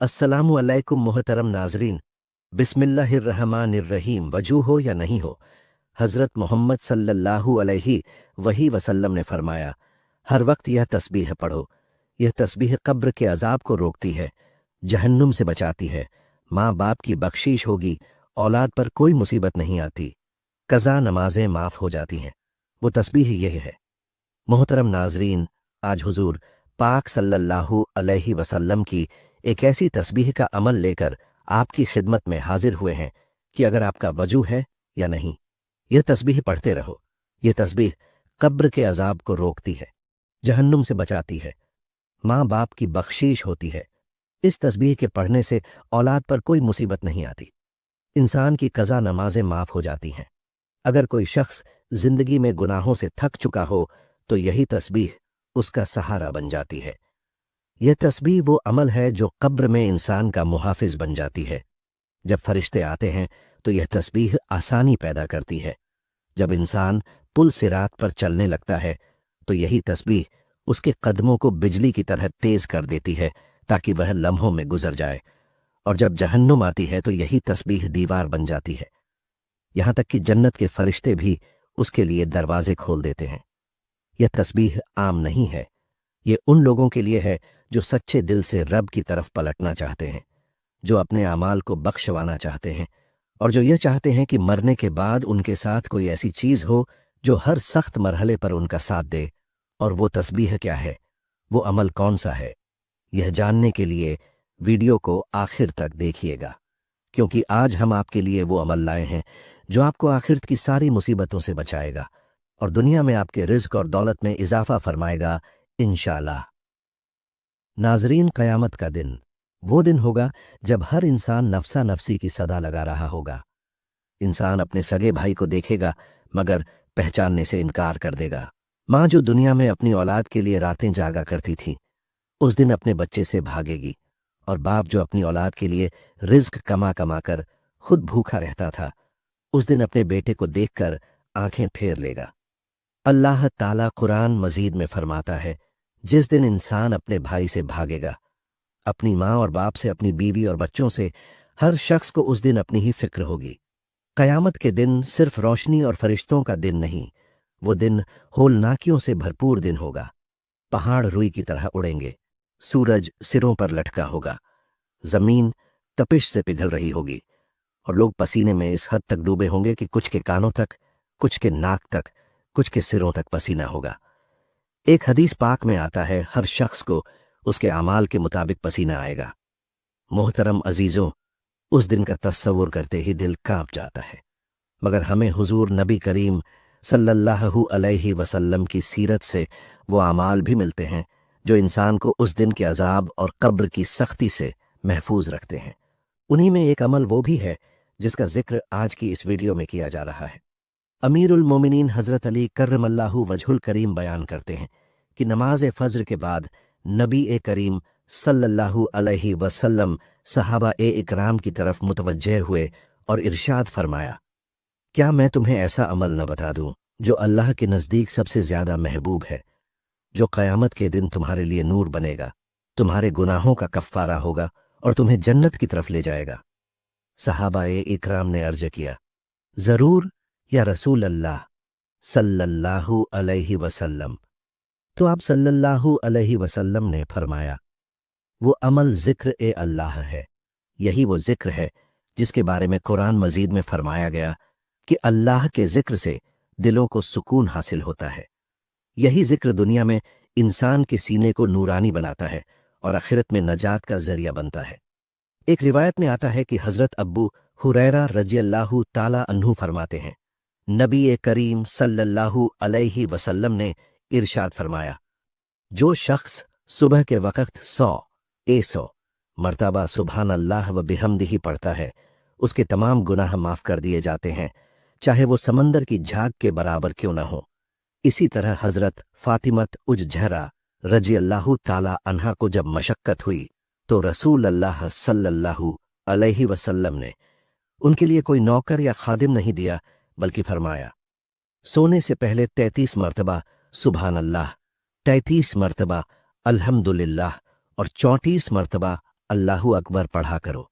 अस्सलामु अलैकुम मोहतरम नाजरीन। बिस्मिल्लाहिर्रहमानिर्रहीम। वजू हो या नहीं हो, हज़रत मोहम्मद सल्लल्लाहु अलैहि वही वसल्लम ने फरमाया, हर वक्त यह तस्बीह पढ़ो। यह तस्बीह कब्र के अजाब को रोकती है, जहन्नुम से बचाती है, माँ बाप की बख्शीश होगी, औलाद पर कोई मुसीबत नहीं आती, कज़ा नमाजें माफ़ हो जाती हैं। वो तस्बीह यह है। मोहतरम नाजरीन, आज हुजूर पाक सल्लल्लाहु अलैहि वसल्लम की एक ऐसी तस्बीह का अमल लेकर आपकी खिदमत में हाजिर हुए हैं कि अगर आपका वजू है या नहीं, यह तस्बीह पढ़ते रहो। यह तस्बीह कब्र के अजाब को रोकती है, जहन्नुम से बचाती है, माँ बाप की बख्शीश होती है। इस तस्बीह के पढ़ने से औलाद पर कोई मुसीबत नहीं आती, इंसान की कज़ा नमाजें माफ़ हो जाती हैं। अगर कोई शख्स जिंदगी में गुनाहों से थक चुका हो तो यही तस्बीह उसका सहारा बन जाती है। यह तस्बीह वो अमल है जो कब्र में इंसान का मुहाफिज बन जाती है। जब फरिश्ते आते हैं तो यह तस्बीह आसानी पैदा करती है। जब इंसान पुल सिरात पर चलने लगता है तो यही तस्बीह उसके कदमों को बिजली की तरह तेज कर देती है ताकि वह लम्हों में गुजर जाए। और जब जहन्नुम आती है तो यही तस्बीह दीवार बन जाती है। यहां तक कि जन्नत के फरिश्ते भी उसके लिए दरवाजे खोल देते हैं। यह तस्बीह आम नहीं है, ये उन लोगों के लिए है जो सच्चे दिल से रब की तरफ पलटना चाहते हैं, जो अपने अमाल को बख्शवाना चाहते हैं और जो यह चाहते हैं कि मरने के बाद उनके साथ कोई ऐसी चीज हो जो हर सख्त मरहले पर उनका साथ दे। और वो तस्बीह क्या है, वो अमल कौन सा है, यह जानने के लिए वीडियो को आखिर तक देखिएगा, क्योंकि आज हम आपके लिए वो अमल लाए हैं जो आपको आखिरत की सारी मुसीबतों से बचाएगा और दुनिया में आपके रिज्क और दौलत में इजाफा फरमाएगा, इंशाअल्लाह। नाजरीन, क़यामत का दिन वो दिन होगा जब हर इंसान नफसा नफसी की सदा लगा रहा होगा। इंसान अपने सगे भाई को देखेगा मगर पहचानने से इनकार कर देगा। माँ जो दुनिया में अपनी औलाद के लिए रातें जागा करती थी, उस दिन अपने बच्चे से भागेगी। और बाप जो अपनी औलाद के लिए रिज्क कमा कमा कर खुद भूखा रहता था, उस दिन अपने बेटे को देखकर आंखें फेर लेगा। अल्लाह ताला कुरान मजीद में फरमाता है, जिस दिन इंसान अपने भाई से भागेगा, अपनी माँ और बाप से, अपनी बीवी और बच्चों से, हर शख्स को उस दिन अपनी ही फिक्र होगी। कयामत के दिन सिर्फ रोशनी और फरिश्तों का दिन नहीं, वो दिन होलनाकियों से भरपूर दिन होगा। पहाड़ रुई की तरह उड़ेंगे, सूरज सिरों पर लटका होगा, जमीन तपिश से पिघल रही होगी और लोग पसीने में इस हद तक डूबे होंगे कि कुछ के कानों तक, कुछ के नाक तक, कुछ के सिरों तक पसीना होगा। एक हदीस पाक में आता है, हर शख्स को उसके अमाल के मुताबिक पसीना आएगा। मोहतरम अजीजों, उस दिन का तस्सवुर करते ही दिल कांप जाता है। मगर हमें हुजूर नबी करीम सल्लल्लाहु अलैहि वसल्लम की सीरत से वो अमाल भी मिलते हैं जो इंसान को उस दिन के अजाब और कब्र की सख्ती से महफूज रखते हैं। उन्हीं में एक अमल वो भी है जिसका जिक्र आज की इस वीडियो में किया जा रहा है। अमीरुल मोमिनीन हज़रत अली कर्रमल्लाहु वजहुल करीम बयान करते हैं कि नमाज फज्र के बाद नबी ए करीम सल्लल्लाहु अलैहि वसल्लम सहाबा ए इकराम की तरफ मुतवज्जह हुए और इरशाद फरमाया, क्या मैं तुम्हें ऐसा अमल न बता दूं जो अल्लाह के नज़दीक सबसे ज्यादा महबूब है, जो क़यामत के दिन तुम्हारे लिए नूर बनेगा, तुम्हारे गुनाहों का कफ़ारा होगा और तुम्हें जन्नत की तरफ ले जाएगा। सहाबा ए इकराम ने अर्ज किया, जरूर या रसूल अल्लाह सल्लल्लाहु अलैहि वसल्लम। तो आप सल्लल्लाहु अलैहि वसल्लम ने फरमाया, वो अमल जिक्र ए अल्लाह है। यही वो जिक्र है जिसके बारे में कुरान मजीद में फरमाया गया कि अल्लाह के जिक्र से दिलों को सुकून हासिल होता है। यही जिक्र दुनिया में इंसान के सीने को नूरानी बनाता है और आखिरत में नजात का जरिया बनता है। एक रिवायत में आता है कि हजरत अब्बू हुरैरा रज़ियल्लाहु ताला अन्हु फरमाते हैं, नबी ए करीम सल्लल्लाहु अलैहि वसल्लम ने इरशाद फरमाया, जो शख्स सुबह के वक़्त 100 मर्तबा सुबहान अल्लाह व बिहम्दिही पढ़ता है, उसके तमाम गुनाह माफ कर दिए जाते हैं, चाहे वो समंदर की झाग के बराबर क्यों न हो। इसी तरह हजरत फातिमत उज जहरा रज़ियल्लाहु ताला अन्हा को जब मशक्कत हुई तो रसूल अल्लाह सल्लल्लाहु अलैहि वसल्लम ने उनके लिए कोई नौकर या खादिम नहीं दिया, बल्कि फरमाया, सोने से पहले 33 मर्तबा सुबहान अल्लाह, 33 मर्तबा अल्हम्दुलिल्लाह और 34 मर्तबा अल्लाहु अकबर पढ़ा करो,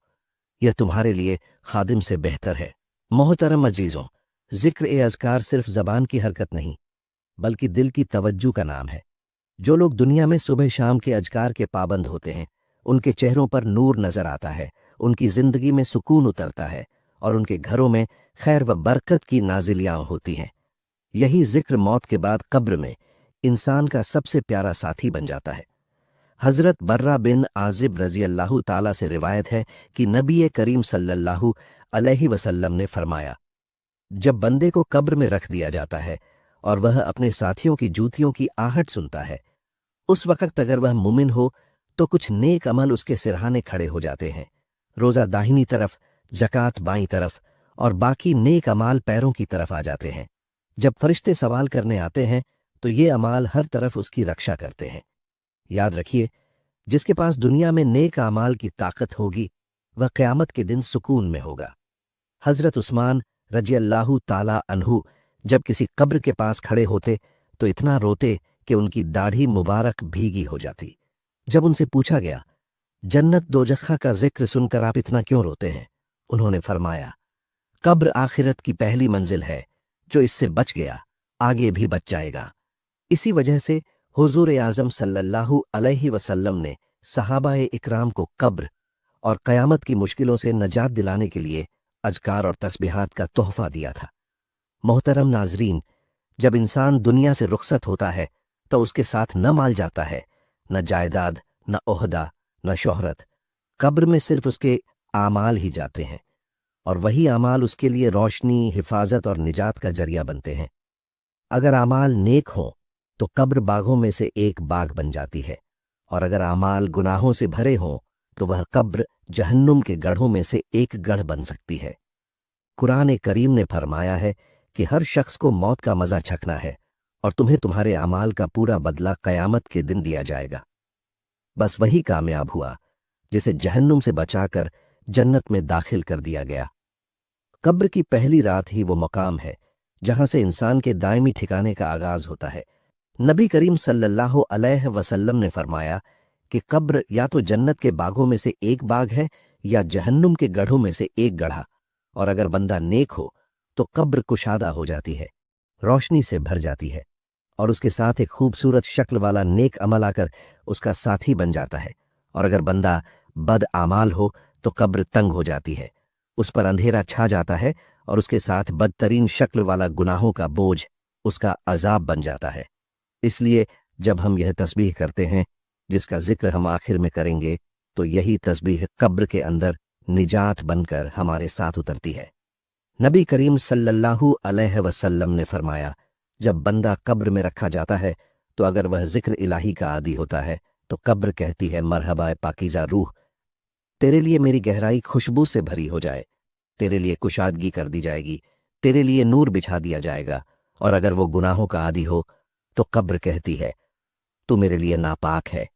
यह तुम्हारे लिए खादिम से बेहतर है। मोहतरम अजीजों, जिक्र ए अज़कार सिर्फ ज़बान की हरकत नहीं बल्कि दिल की तवज्जो का नाम है। जो लोग दुनिया में सुबह शाम के अज़कार के पाबंद होते हैं, उनके चेहरों पर नूर नजर आता है, उनकी जिंदगी में सुकून उतरता है और उनके घरों में खैर व बरकत की नाजिलियां होती हैं। यही जिक्र मौत के बाद कब्र में इंसान का सबसे प्यारा साथी बन जाता है। हजरत बर्रा बिन आजिब रजी अल्लाह ताला से रिवायत है कि नबी करीम सल्लल्लाहु अलैहि वसल्लम ने फरमाया, जब बंदे को कब्र में रख दिया जाता है और वह अपने साथियों की जूतियों की आहट सुनता है, उस वक्त अगर वह मुमिन हो तो कुछ नेक अमल उसके सिरहाने खड़े हो जाते हैं। रोजा दाहिनी तरफ, जकात बाईं तरफ और बाकी नेक अमाल पैरों की तरफ आ जाते हैं। जब फरिश्ते सवाल करने आते हैं तो ये अमाल हर तरफ उसकी रक्षा करते हैं। याद रखिए, जिसके पास दुनिया में नेक अमाल की ताकत होगी वह क़यामत के दिन सुकून में होगा। हजरत उस्मान रजी अल्लाहु ताला अन्हु जब किसी कब्र के पास खड़े होते तो इतना रोते कि उनकी दाढ़ी मुबारक भीगी हो जाती। जब उनसे पूछा गया, जन्नत दोजखा का जिक्र सुनकर आप इतना क्यों रोते हैं? उन्होंने फरमाया, कब्र आखिरत की पहली मंजिल है, जो इससे बच गया आगे भी बच जाएगा। इसी वजह से हुजूर आज़म सल्लल्लाहु अलैहि वसल्लम ने सहाबाए इकराम को कब्र और क़यामत की मुश्किलों से नजात दिलाने के लिए अज़कार और तस्बीहात का तोहफा दिया था। मोहतरम नाजरीन, जब इंसान दुनिया से रुखसत होता है तो उसके साथ न माल जाता है, न जायदाद, न ओहदा, न शोहरत। कब्र में सिर्फ उसके आमाल ही जाते हैं और वही आमाल उसके लिए रोशनी, हिफाजत और निजात का जरिया बनते हैं। अगर आमाल नेक हों तो कब्र बागों में से एक बाग बन जाती है और अगर आमाल गुनाहों से भरे हों तो वह कब्र जहन्नुम के गढ़ों में से एक गढ़ बन सकती है। कुरान करीम ने फरमाया है कि हर शख्स को मौत का मजा चखना है और तुम्हें तुम्हारे अमाल का पूरा बदला क़यामत के दिन दिया जाएगा। बस वही कामयाब हुआ जिसे जहन्नुम से बचाकर जन्नत में दाखिल कर दिया गया। कब्र की पहली रात ही वो मकाम है जहां से इंसान के दायमी ठिकाने का आगाज होता है। नबी करीम सल्लल्लाहु अलैहि वसल्लम ने फरमाया कि कब्र या तो जन्नत के बागों में से एक बाग है या जहन्नुम के गढ़ों में से एक गढ़ा, और अगर बंदा नेक हो तो कब्र कुशादा हो जाती है, रोशनी से भर जाती है और उसके साथ एक खूबसूरत शक्ल वाला नेक अमल आकर उसका साथी बन जाता है। और अगर बंदा बद आमाल हो तो कब्र तंग हो जाती है, उस पर अंधेरा छा जाता है और उसके साथ बदतरीन शक्ल वाला गुनाहों का बोझ उसका अजाब बन जाता है। इसलिए जब हम यह तस्बीह करते हैं जिसका जिक्र हम आखिर में करेंगे, तो यही तस्बीह कब्र के अंदर निजात बनकर हमारे साथ उतरती है। नबी करीम सल्लल्लाहु अलैहि वसल्लम ने फरमाया, जब बंदा कब्र में रखा जाता है तो अगर वह जिक्र इलाही का आदी होता है तो कब्र कहती है, मरहबा पाकीज़ा रूह, तेरे लिए मेरी गहराई खुशबू से भरी हो जाए, तेरे लिए कुशादगी कर दी जाएगी, तेरे लिए नूर बिछा दिया जाएगा। और अगर वो गुनाहों का आदी हो तो कब्र कहती है, तू मेरे लिए नापाक है,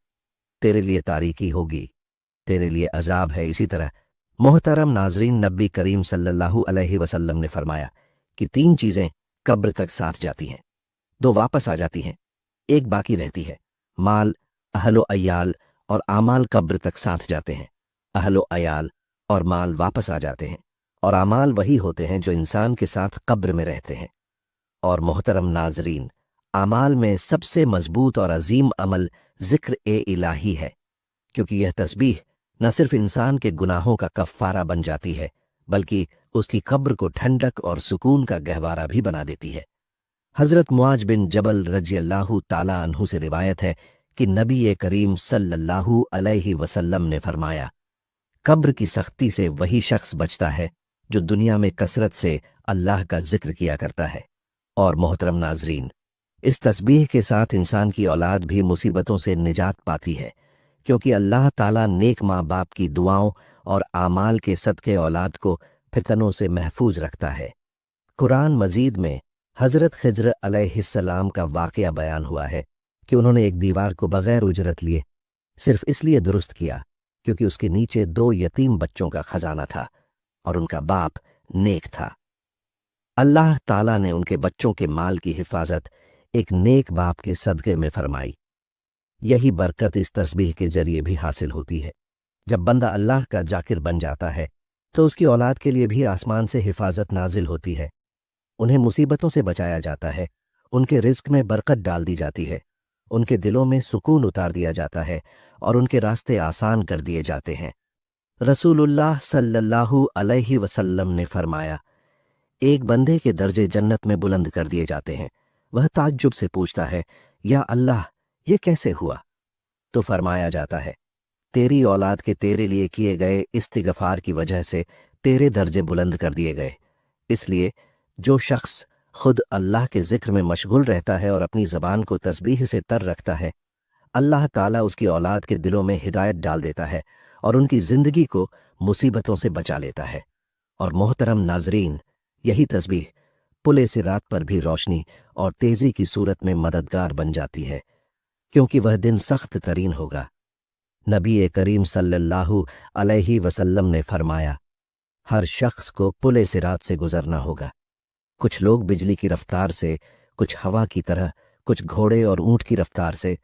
तेरे लिए तारीकी होगी, तेरे लिए अजाब है। इसी तरह मोहतरम नाजरीन, नबी करीम सल्लल्लाहु अलैहि वसल्लम ने फरमाया कि 3 चीजें कब्र तक साथ जाती हैं, 2 वापस आ जाती हैं, एक बाकी रहती है। माल, अहलो अयाल और आमाल कब्र तक साथ जाते हैं। अहलो अयाल और माल वापस आ जाते हैं और आमाल वही होते हैं जो इंसान के साथ कब्र में रहते हैं। और मोहतरम नाजरीन, आमाल में सबसे मजबूत और अजीम अमल जिक्र ए इलाही है, क्योंकि यह तस्बीह न सिर्फ इंसान के गुनाहों का कफ्फारा बन जाती है बल्कि उसकी कब्र को ठंडक और सुकून का गहवारा भी बना देती है। हजरत मुआज बिन जबल रजी अल्लाहु ताला अन्हु से रिवायत है कि नबी करीम सल्लल्लाहु अलैहि वसल्लम ने फरमाया, कब्र की सख्ती से वही शख्स बचता है जो दुनिया में कसरत से अल्लाह का जिक्र किया करता है। और मोहतरम नाजरीन, इस तस्बीह के साथ इंसान की औलाद भी मुसीबतों से निजात पाती है, क्योंकि अल्लाह ताला नेक माँ बाप की दुआओं और आमाल के सदके औलाद को फितनों से महफूज रखता है। कुरान मजीद में हजरत खिज्र अलैहिस्सलाम का वाक़या बयान हुआ है कि उन्होंने एक दीवार को बगैर उजरत लिए सिर्फ इसलिए दुरुस्त किया क्योंकि उसके नीचे 2 यतीम बच्चों का खजाना था और उनका बाप नेक था। अल्लाह ताला ने उनके बच्चों के माल की हिफाजत एक नेक बाप के सदक़े में फरमाई। यही बरकत इस तस्बीह के जरिए भी हासिल होती है। जब बंदा अल्लाह का जाकिर बन जाता है तो उसकी औलाद के लिए भी आसमान से हिफाजत नाजिल होती है। उन्हें मुसीबतों से बचाया जाता है, उनके रिज्क में बरकत डाल दी जाती है, उनके दिलों में सुकून उतार दिया जाता है और उनके रास्ते आसान कर दिए जाते हैं। रसूलुल्लाह सल्लल्लाहु अलैहि वसल्लम ने फरमाया, एक बंदे के दर्जे जन्नत में बुलंद कर दिए जाते हैं। वह ताज्जुब से पूछता है, या अल्लाह, ये कैसे हुआ? तो फरमाया जाता है, तेरी औलाद के तेरे लिए किए गए इस्तिगफार की वजह से तेरे दर्जे बुलंद कर दिए गए। इसलिए जो शख्स खुद अल्लाह के जिक्र में मशगूल रहता है और अपनी ज़बान को तस्बीह से तर रखता है, अल्लाह ताला उसकी औलाद के दिलों में हिदायत डाल देता है और उनकी ज़िंदगी को मुसीबतों से बचा लेता है। और मोहतरम नाजरीन, यही तस्बीह पुले सिरात पर भी रोशनी और तेज़ी की सूरत में मददगार बन जाती है, क्योंकि वह दिन सख्त तरीन होगा। नबी करीम सल्लल्लाहु अलैहि वसल्लम ने फरमाया, हर शख्स को पुले सिरात से गुजरना होगा। कुछ लोग बिजली की रफ्तार से, कुछ हवा की तरह, कुछ घोड़े और ऊंट की रफ्तार से,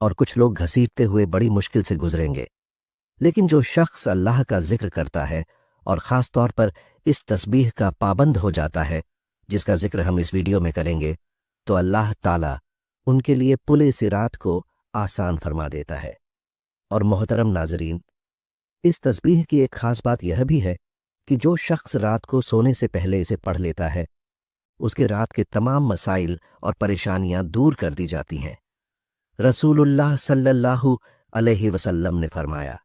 और कुछ लोग घसीटते हुए बड़ी मुश्किल से गुजरेंगे। लेकिन जो शख्स अल्लाह का जिक्र करता है और ख़ास तौर पर इस तस्बीह का पाबंद हो जाता है, जिसका जिक्र हम इस वीडियो में करेंगे, तो अल्लाह ताला उनके लिए पुले सिरात को आसान फरमा देता है। और मोहतरम नाजरीन, इस तस्बीह की एक ख़ास बात यह भी है कि जो शख्स रात को सोने से पहले इसे पढ़ लेता है, उसके रात के तमाम मसाइल और परेशानियां दूर कर दी जाती हैं। रसूलुल्लाह सल्लल्लाहु अलैहि वसल्लम ने फरमाया,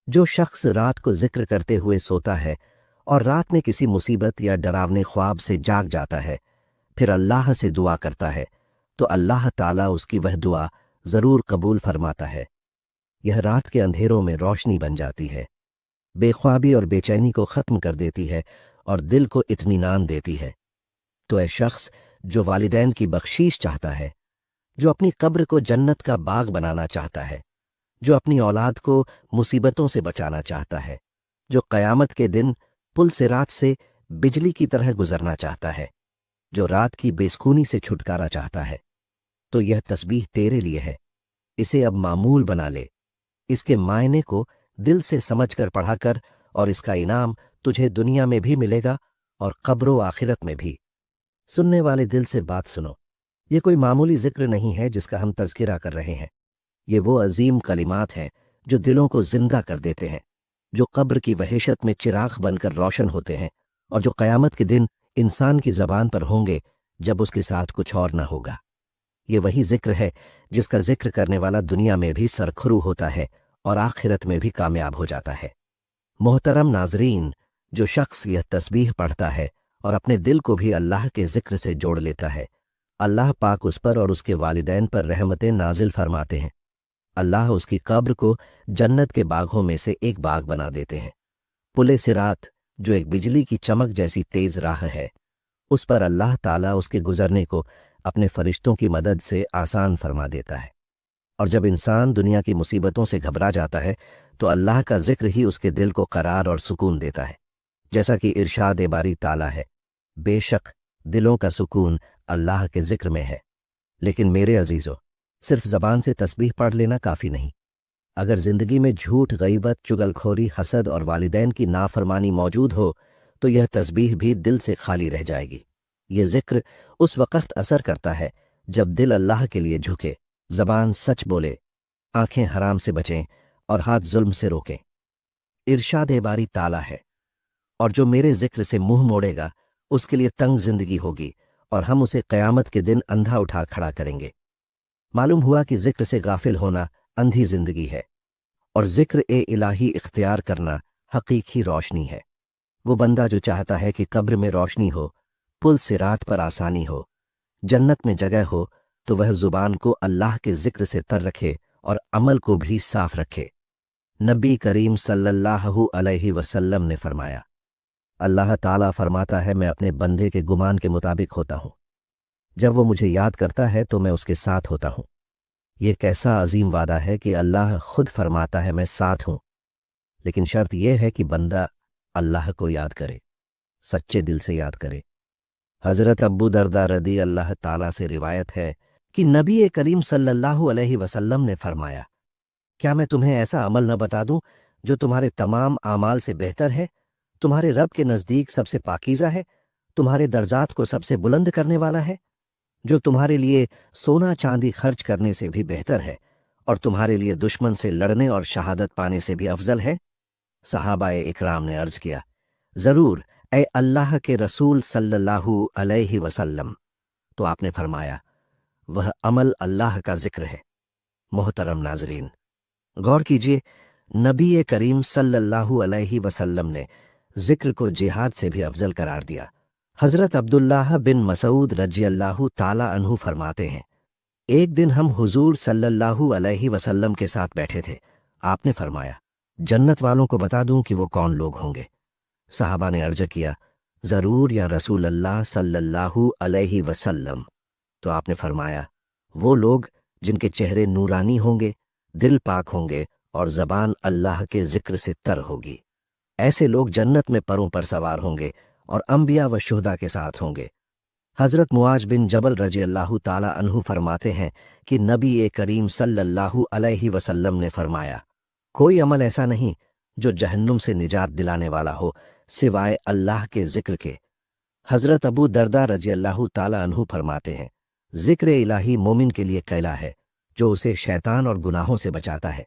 जो शख्स रात को जिक्र करते हुए सोता है और रात में किसी मुसीबत या डरावने ख्वाब से जाग जाता है, फिर अल्लाह से दुआ करता है, तो अल्लाह ताला उसकी वह दुआ ज़रूर कबूल फरमाता है। यह रात के अंधेरों में रोशनी बन जाती है, बेख्वाबी और बेचैनी को ख़त्म कर देती है और दिल को इत्मीनान देती है। तो ऐ शख्स जो वालिदैन की बख्शीश चाहता है, जो अपनी कब्र को जन्नत का बाग बनाना चाहता है, जो अपनी औलाद को मुसीबतों से बचाना चाहता है, जो क़यामत के दिन पुल सिरात से बिजली की तरह गुजरना चाहता है, जो रात की बेसुकूनी से छुटकारा चाहता है, तो यह तस्बीह तेरे लिए है। इसे अब मामूल बना ले, इसके मायने को दिल से समझकर पढ़ा कर, और इसका इनाम तुझे दुनिया में भी मिलेगा और कब्र व आखिरत में भी। सुनने वाले दिल से बात सुनो, ये कोई मामूली जिक्र नहीं है जिसका हम तज़किरा कर रहे हैं। ये वो अजीम कलिमात हैं जो दिलों को जिंदा कर देते हैं, जो कब्र की वहशत में चिराग बनकर रोशन होते हैं और जो क़यामत के दिन इंसान की ज़बान पर होंगे जब उसके साथ कुछ और न होगा। ये वही जिक्र है जिसका जिक्र करने वाला दुनिया में भी सरखरू होता है और आखिरत में भी कामयाब हो जाता है। मोहतरम नाजरीन, जो शख्स यह तस्बीह पढ़ता है और अपने दिल को भी अल्लाह के जिक्र से जोड़ लेता है, अल्लाह पाक उस पर और उसके वालिदैन पर रहमतें नाजिल फरमाते हैं। अल्लाह उसकी कब्र को जन्नत के बागों में से एक बाग बना देते हैं। पुले सिरात, जो एक बिजली की चमक जैसी तेज राह है, उस पर अल्लाह ताला उसके गुजरने को अपने फरिश्तों की मदद से आसान फरमा देता है। और जब इंसान दुनिया की मुसीबतों से घबरा जाता है तो अल्लाह का जिक्र ही उसके दिल को करार और सुकून देता है। जैसा कि इरशाद बारी ताला है, बेशक दिलों का सुकून अल्लाह के जिक्र में है। लेकिन मेरे अजीजों, सिर्फ ज़बान से तस्बीह पढ़ लेना काफ़ी नहीं। अगर ज़िंदगी में झूठ, गईबत, चुगलखोरी, हसद और वालिदैन की नाफरमानी मौजूद हो तो यह तस्बीह भी दिल से खाली रह जाएगी। ये जिक्र उस वक़्त असर करता है जब दिल अल्लाह के लिए झुके, ज़बान सच बोले, आंखें हराम से बचें और हाथ जुल्म से रोकें। इरशाद बारी ताला है, और जो मेरे जिक्र से मुंह मोड़ेगा उसके लिए तंग जिंदगी होगी और हम उसे क़यामत के दिन अंधा उठा खड़ा करेंगे। मालूम हुआ कि जिक्र से गाफिल होना अंधी जिंदगी है और जिक्र ए इलाही इख्तियार करना हकीकी रोशनी है। वो बंदा जो चाहता है कि कब्र में रोशनी हो, पुल सिरात पर आसानी हो, जन्नत में जगह हो, तो वह ज़ुबान को अल्लाह के जिक्र से तर रखे और अमल को भी साफ रखे। नबी करीम सल्लल्लाहु अलैहि वसल्लम ने फरमाया, अल्लाह ताला फरमाता है, मैं अपने बंदे के गुमान के मुताबिक होता हूँ। जब वो मुझे याद करता है तो मैं उसके साथ होता हूँ। ये कैसा अजीम वादा है कि अल्लाह खुद फरमाता है, मैं साथ हूँ। लेकिन शर्त यह है कि बंदा अल्लाह को याद करे, सच्चे दिल से याद करे। हज़रत अबू दरदा रदी अल्लाह ताला से रिवायत है कि नबी करीम सल्लल्लाहु अलैहि वसल्लम ने फरमाया, क्या मैं तुम्हें ऐसा अमल न बता दूं जो तुम्हारे तमाम आमाल से बेहतर है, तुम्हारे रब के नज़दीक सबसे पाकीज़ा है, तुम्हारे दर्जात को सबसे बुलंद करने वाला है, जो तुम्हारे लिए सोना चांदी खर्च करने से भी बेहतर है और तुम्हारे लिए दुश्मन से लड़ने और शहादत पाने से भी अफजल है। सहाबाए इकराम ने अर्ज किया, जरूर ए अल्लाह के रसूल सल्लल्लाहु अलैहि वसल्लम। तो आपने फरमाया, वह अमल अल्लाह का जिक्र है। मोहतरम नाजरीन, गौर कीजिए, नबी करीम सल्लल्लाहु अलैहि वसल्लम ने जिक्र को जिहाद से भी अफजल करार दिया। हजरत अब्दुल्लाह बिन मसूद रज़ियल्लाहु ताला अन्हु फरमाते हैं, एक दिन हम हुजूर सल्लल्लाहु अलैहि वसल्लम के साथ बैठे थे। आपने फरमाया, जन्नत वालों को बता दूं कि वो कौन लोग होंगे। साहबा ने अर्ज किया, जरूर या रसूल अल्लाह सल्लल्लाहु अलैहि वसल्लम। तो आपने फरमाया, वो लोग जिनके चेहरे नूरानी होंगे, दिल पाक होंगे और जबान अल्लाह के जिक्र से तर होगी। ऐसे लोग जन्नत में परों पर सवार होंगे और अंबिया व शुहदा के साथ होंगे। हजरत मुआज बिन जबल रज़ियल्लाहु ताला अन्हु फरमाते हैं कि नबी करीम सल्लल्लाहु अलैहि वसल्लम ने फरमाया, कोई अमल ऐसा नहीं जो जहन्नुम से निजात दिलाने वाला हो सिवाय अल्लाह के जिक्र के। हजरत अबू दरदा रज़ियल्लाहु ताला अन्हु फरमाते हैं, जिक्र इलाही मोमिन के लिए कैला है जो उसे शैतान और गुनाहों से बचाता है।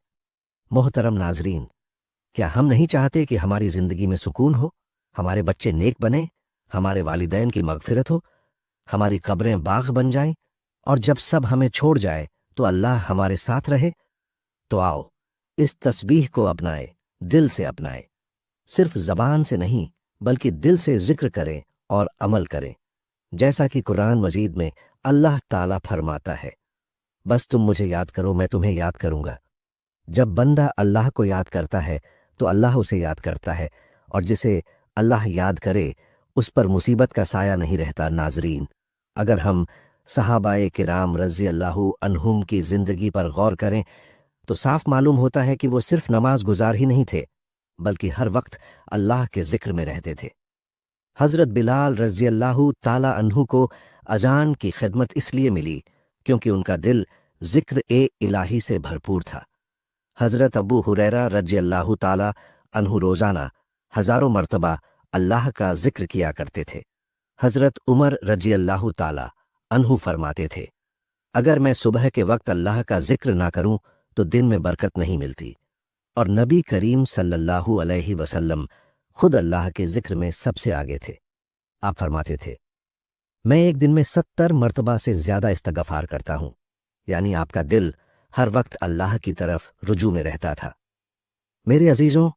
मोहतरम नाजरीन, क्या हम नहीं चाहते कि हमारी जिंदगी में सुकून हो, हमारे बच्चे नेक बने, हमारे वालिदैन की मगफिरत हो, हमारी कब्रें बाग बन जाएं और जब सब हमें छोड़ जाए तो अल्लाह हमारे साथ रहे? तो आओ इस तस्बीह को अपनाएं, दिल से अपनाएं, सिर्फ जबान से नहीं बल्कि दिल से जिक्र करें और अमल करें, जैसा कि कुरान मजीद में अल्लाह ताला फरमाता है, बस तुम मुझे याद करो मैं तुम्हें याद करूंगा। जब बंदा अल्लाह को याद करता है तो अल्लाह उसे याद करता है, और जिसे अल्लाह याद करे उस पर मुसीबत का साया नहीं रहता। नाजरीन, अगर हम सहाबाए किराम रज़ियल्लाहु अन्हुम की जिंदगी पर गौर करें तो साफ मालूम होता है कि वो सिर्फ नमाज गुजार ही नहीं थे बल्कि हर वक्त अल्लाह के जिक्र में रहते थे। हजरत बिलाल रज़ियल्लाहु ताला अन्हु को अजान की खिदमत इसलिए मिली क्योंकि उनका दिल जिक्र इलाही से भरपूर था। हजरत अबू हुरैरा रज़ियल्लाहु ताला अन्हु रोजाना हजारों मर्तबा अल्लाह का जिक्र किया करते थे। हजरत उमर रज़ियल्लाहु ताला अन्हु फरमाते थे, अगर मैं सुबह के वक्त अल्लाह का जिक्र ना करूं तो दिन में बरकत नहीं मिलती। और नबी करीम सल्लल्लाहु अलैहि वसल्लम खुद अल्लाह के जिक्र में सबसे आगे थे। आप फरमाते थे, मैं एक दिन में 70 मर्तबा से ज्यादा इस्तगफार करता हूं। यानी आपका दिल हर वक्त अल्लाह की तरफ रुजू में रहता था। मेरे अजीजों,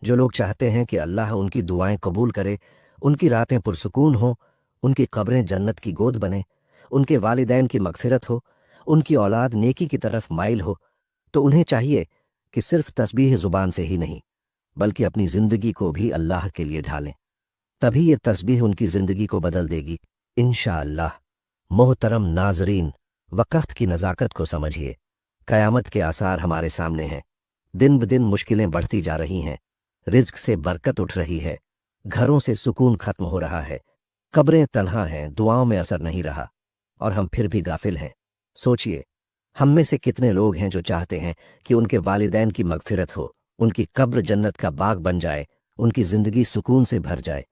जो लोग चाहते हैं कि अल्लाह उनकी दुआएं कबूल करे, उनकी रातें पुरसुकून हो, उनकी कब्रें जन्नत की गोद बने, उनके वालिदैन की मगफिरत हो, उनकी औलाद नेकी की तरफ माइल हो, तो उन्हें चाहिए कि सिर्फ तस्बीह जुबान से ही नहीं बल्कि अपनी जिंदगी को भी अल्लाह के लिए ढालें। तभी ये तस्बीह उनकी जिंदगी को बदल देगी इंशाअल्लाह। मोहतरम नाजरीन, वक़्त की नज़ाकत को समझिए। क़यामत के आसार हमारे सामने हैं। दिन ब दिन मुश्किलें बढ़ती जा रही हैं, रिज्क से बरकत उठ रही है, घरों से सुकून खत्म हो रहा है, कब्रें तन्हा हैं, दुआओं में असर नहीं रहा, और हम फिर भी गाफिल हैं। सोचिए, हम में से कितने लोग हैं जो चाहते हैं कि उनके वालिदैन की मगफिरत हो, उनकी कब्र जन्नत का बाग बन जाए, उनकी जिंदगी सुकून से भर जाए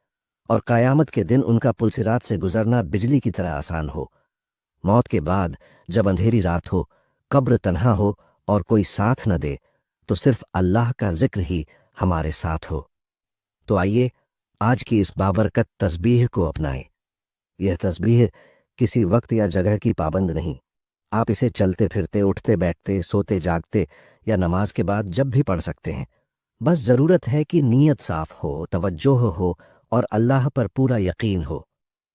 और क़यामत के दिन उनका पुलसिरात से गुजरना बिजली की तरह आसान हो। मौत के बाद जब अंधेरी रात हो, कब्र तन्हा हो और कोई साथ न दे, तो सिर्फ अल्लाह का जिक्र ही हमारे साथ हो। तो आइए आज की इस बाबरकत तस्बीह को अपनाएं। यह तस्बीह किसी वक्त या जगह की पाबंद नहीं। आप इसे चलते फिरते, उठते बैठते, सोते जागते या नमाज के बाद जब भी पढ़ सकते हैं। बस ज़रूरत है कि नीयत साफ हो, तवज्जोह हो और अल्लाह पर पूरा यकीन हो।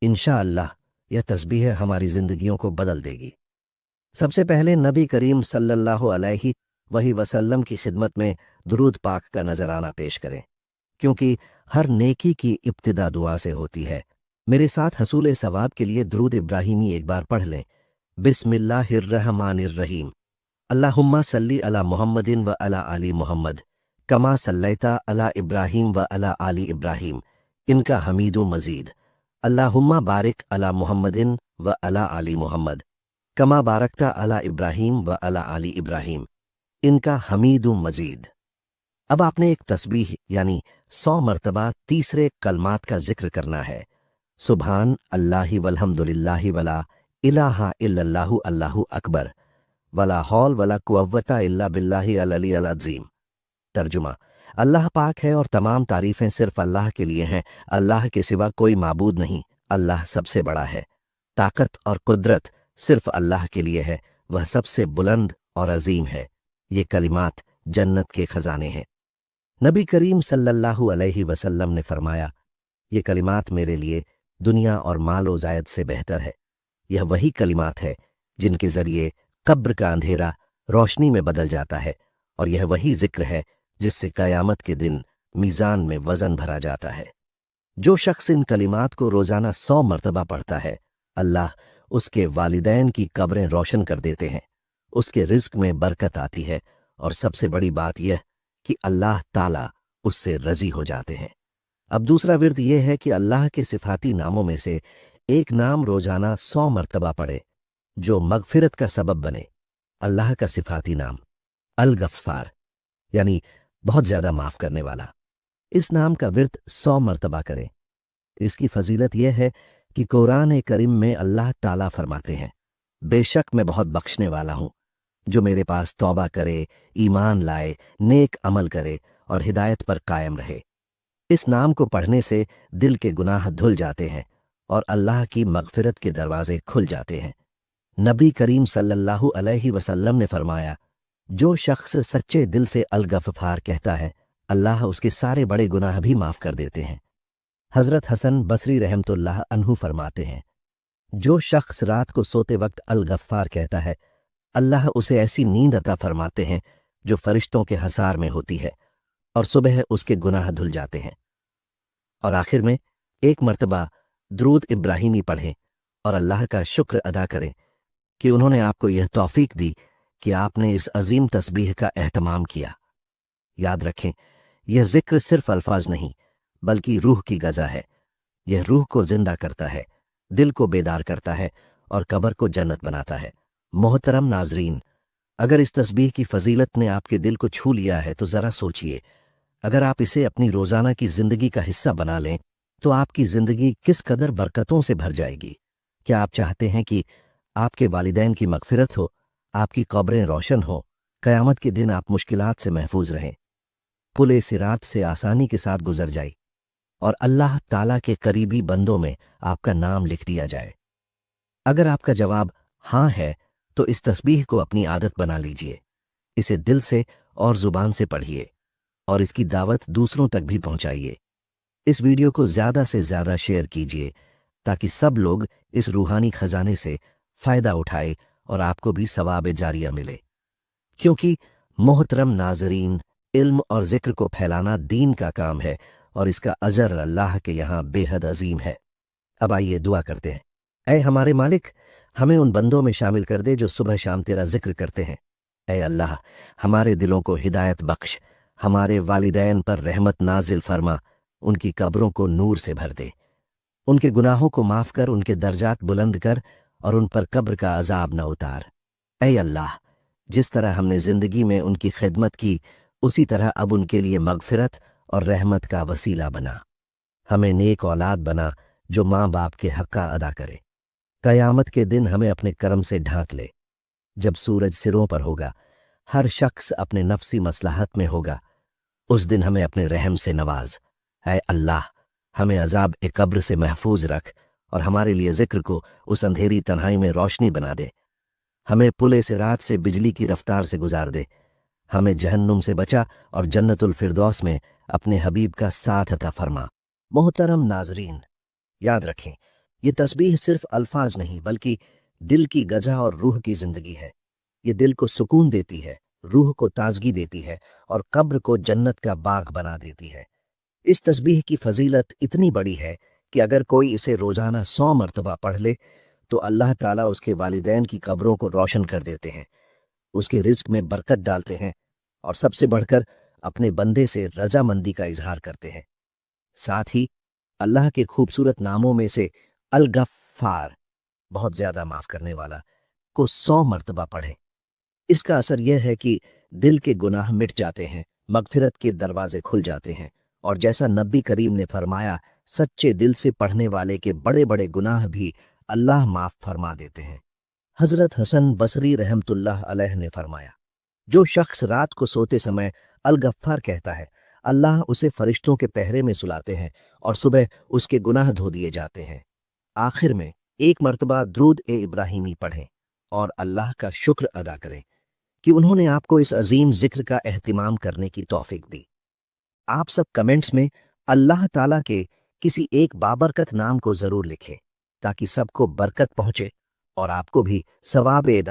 इंशाअल्लाह यह तस्बीह हमारी जिंदगियों को बदल देगी। सबसे पहले नबी करीम सल्लल्लाहु अलैहि वसल्लम की खिदमत में दुरूद पाक का नजराना पेश करें, क्योंकि हर नेकी की इब्तिदा दुआ से होती है। मेरे साथ हसूल सवाब के लिए दुरूद इब्राहिमी एक बार पढ़ लें। बिस्मिल्लाहिर्रहमानिर्रहीम। अल्लाहुम्मा सल्ली अला मुहम्मदिन व अला आली मुहम्मद कमा सल्लैता अला इब्राहीम व अला आली इब्राहीम इनका हमीदु मजीद। अल्लाहुम्मा बारिक अला मुहम्मदिन व अला आली मुहम्मद कमा बारकता अला इब्राहीम व अला आली इब्राहीम इनका हमीदु मजीद। अब आपने एक तस्बीह यानी 100 मरतबा तीसरे कलमात का जिक्र करना है। सुबहान अल्लाहि वल्हम्दुलिल्लाहि वला इलाहा इल्लल्लाहु अल्लाहु अकबर वला हौल वला कुव्वता इल्ला बिल्लाहि अल अलील अज़ीम। तर्जुमा: अल्लाह पाक है और तमाम तारीफें सिर्फ अल्लाह के लिए हैं। अल्लाह के सिवा कोई माबूद नहीं। अल्लाह सबसे बड़ा है। ताकत और कुदरत सिर्फ अल्लाह के लिए है। वह सबसे बुलंद और अजीम है। ये कलिमात जन्नत के खजाने हैं। नबी करीम सल्लल्लाहु अलैहि वसल्लम ने फरमाया, ये कलिमात मेरे लिए दुनिया और मालो जायद से बेहतर है। यह वही कलिमात है जिनके जरिए कब्र का अंधेरा रोशनी में बदल जाता है, और यह वही जिक्र है जिससे कयामत के दिन मीज़ान में वजन भरा जाता है। जो शख्स इन कलिमात को रोजाना 100 मरतबा पढ़ता है, अल्लाह उसके वालिदैन की कब्रें रोशन कर देते हैं, उसके रिज्क में बरकत आती है, और सबसे बड़ी बात यह कि अल्लाह ताला उससे रजी हो जाते हैं। अब दूसरा विर्द यह है कि अल्लाह के सिफाती नामों में से एक नाम रोजाना 100 मरतबा पढ़े जो मगफिरत का सबब बने। अल्लाह का सिफाती नाम अल गफ्फार यानी बहुत ज्यादा माफ करने वाला। इस नाम का विर्द 100 मरतबा करें। इसकी फजीलत यह है कि कुरान करीम में अल्लाह ताला फरमाते हैं, बेशक मैं बहुत बख्शने वाला हूं। जो मेरे पास तौबा करे, ईमान लाए, नेक अमल करे और हिदायत पर कायम रहे। इस नाम को पढ़ने से दिल के गुनाह धुल जाते हैं और अल्लाह की मगफिरत के दरवाजे खुल जाते हैं। नबी करीम सल्लल्लाहु अलैहि वसल्लम ने फरमाया, जो शख्स सच्चे दिल से अल गफ्फार कहता है, अल्लाह उसके सारे बड़े गुनाह भी माफ कर देते हैं। हजरत हसन बसरी रहमतुल्लाह अन्हु फरमाते हैं, जो शख्स रात को सोते वक्त अल गफ्फार कहता है, अल्लाह उसे ऐसी नींद अता फरमाते हैं जो फरिश्तों के हसार में होती है, और सुबह उसके गुनाह धुल जाते हैं। और आखिर में एक मर्तबा द्रूद इब्राहिमी पढ़ें और अल्लाह का शुक्र अदा करें कि उन्होंने आपको यह तौफीक दी कि आपने इस अजीम तस्बीह का एहतमाम किया। याद रखें, यह जिक्र सिर्फ अल्फाज नहीं बल्कि रूह की गज़ा है। यह रूह को जिंदा करता है, दिल को बेदार करता है और कब्र को जन्नत बनाता है। मोहतरम नाजरीन, अगर इस तस्बीह की फजीलत ने आपके दिल को छू लिया है तो ज़रा सोचिए, अगर आप इसे अपनी रोज़ाना की ज़िंदगी का हिस्सा बना लें तो आपकी ज़िंदगी किस कदर बरकतों से भर जाएगी। क्या आप चाहते हैं कि आपके वालिदैन की मगफिरत हो, आपकी कब्रें रोशन हो, क़यामत के दिन आप मुश्किलात से महफूज रहें, पुले सिरात से आसानी के साथ गुजर जाए और अल्लाह ताला के करीबी बंदों में आपका नाम लिख दिया जाए? अगर आपका जवाब हाँ है तो इस तस्बीह को अपनी आदत बना लीजिए। इसे दिल से और जुबान से पढ़िए और इसकी दावत दूसरों तक भी पहुंचाइए। इस वीडियो को ज्यादा से ज्यादा शेयर कीजिए ताकि सब लोग इस रूहानी खजाने से फायदा उठाए और आपको भी सवाब जारिया मिले। क्योंकि मोहतरम नाजरीन, इल्म और जिक्र को फैलाना दीन का काम है और इसका अजर अल्लाह के यहाँ बेहद अजीम है। अब आइए दुआ करते हैं। ऐ हमारे मालिक, हमें उन बंदों में शामिल कर दे जो सुबह शाम तेरा जिक्र करते हैं। ऐ अल्लाह, हमारे दिलों को हिदायत बख्श, हमारे वालिदैन पर रहमत नाजिल फरमा, उनकी कब्रों को नूर से भर दे, उनके गुनाहों को माफ कर, उनके दर्जात बुलंद कर और उन पर कब्र का अजाब न उतार। ऐ अल्लाह, जिस तरह हमने जिंदगी में उनकी खिदमत की, उसी तरह अब उनके लिए मगफिरत और रहमत का वसीला बना। हमें नेक औलाद बना जो माँ बाप के हक़ अदा करे। कयामत के दिन हमें अपने करम से ढांक ले। जब सूरज सिरों पर होगा, हर शख्स अपने नफ्सी मसलहत में होगा, उस दिन हमें अपने रहम से नवाज। ऐ अल्लाह, हमें अजाब ए कब्र से महफूज रख और हमारे लिए जिक्र को उस अंधेरी तन्हाई में रोशनी बना दे। हमें पुले से रात से बिजली की रफ्तार से गुजार दे। हमें जहन्नुम से बचा और जन्नतुल फिरदौस में अपने हबीब का साथ अता फरमा। मोहतरम नाजरीन, याद रखें, ये तस्बीह सिर्फ अल्फाज नहीं बल्कि दिल की गजा और रूह की जिंदगी है। ये दिल को सुकून देती है, रूह को ताजगी देती है और कब्र को जन्नत का बाग बना देती है। इस तस्बीह की फजीलत इतनी बड़ी है कि अगर कोई इसे रोजाना 100 मरतबा पढ़ ले तो अल्लाह ताला उसके वालिदैन की कब्रों को रोशन कर देते हैं, उसके रिज्क में बरकत डालते हैं और सबसे बढ़कर अपने बंदे से रजामंदी का इजहार करते हैं। साथ ही अल्लाह के खूबसूरत नामों में से अल गफ्फार, बहुत ज्यादा माफ करने वाला, को 100 मरतबा पढ़ें। इसका असर यह है कि दिल के गुनाह मिट जाते हैं मगफिरत के दरवाजे खुल जाते हैं। और जैसा नबी करीम ने फरमाया, सच्चे दिल से पढ़ने वाले के बड़े बड़े गुनाह भी अल्लाह माफ फरमा देते हैं। हजरत हसन बसरी रहमतुल्लाह अलैह ने फरमाया, जो शख्स रात को सोते समय अल गफ्फार कहता है, अल्लाह उसे फरिश्तों के पहरे में सुलाते हैं और सुबह उसके गुनाह धो दिए जाते हैं। आखिर में एक मर्तबा द्रूद ए इब्राहिमी पढ़ें और अल्लाह का शुक्र अदा करें कि उन्होंने आपको इस अजीम जिक्र का एहतिमाम करने की तौफीक दी। आप सब कमेंट्स में अल्लाह ताला के किसी एक बाबरकत नाम को जरूर लिखें ताकि सबको बरकत पहुंचे और आपको भी सवाब ए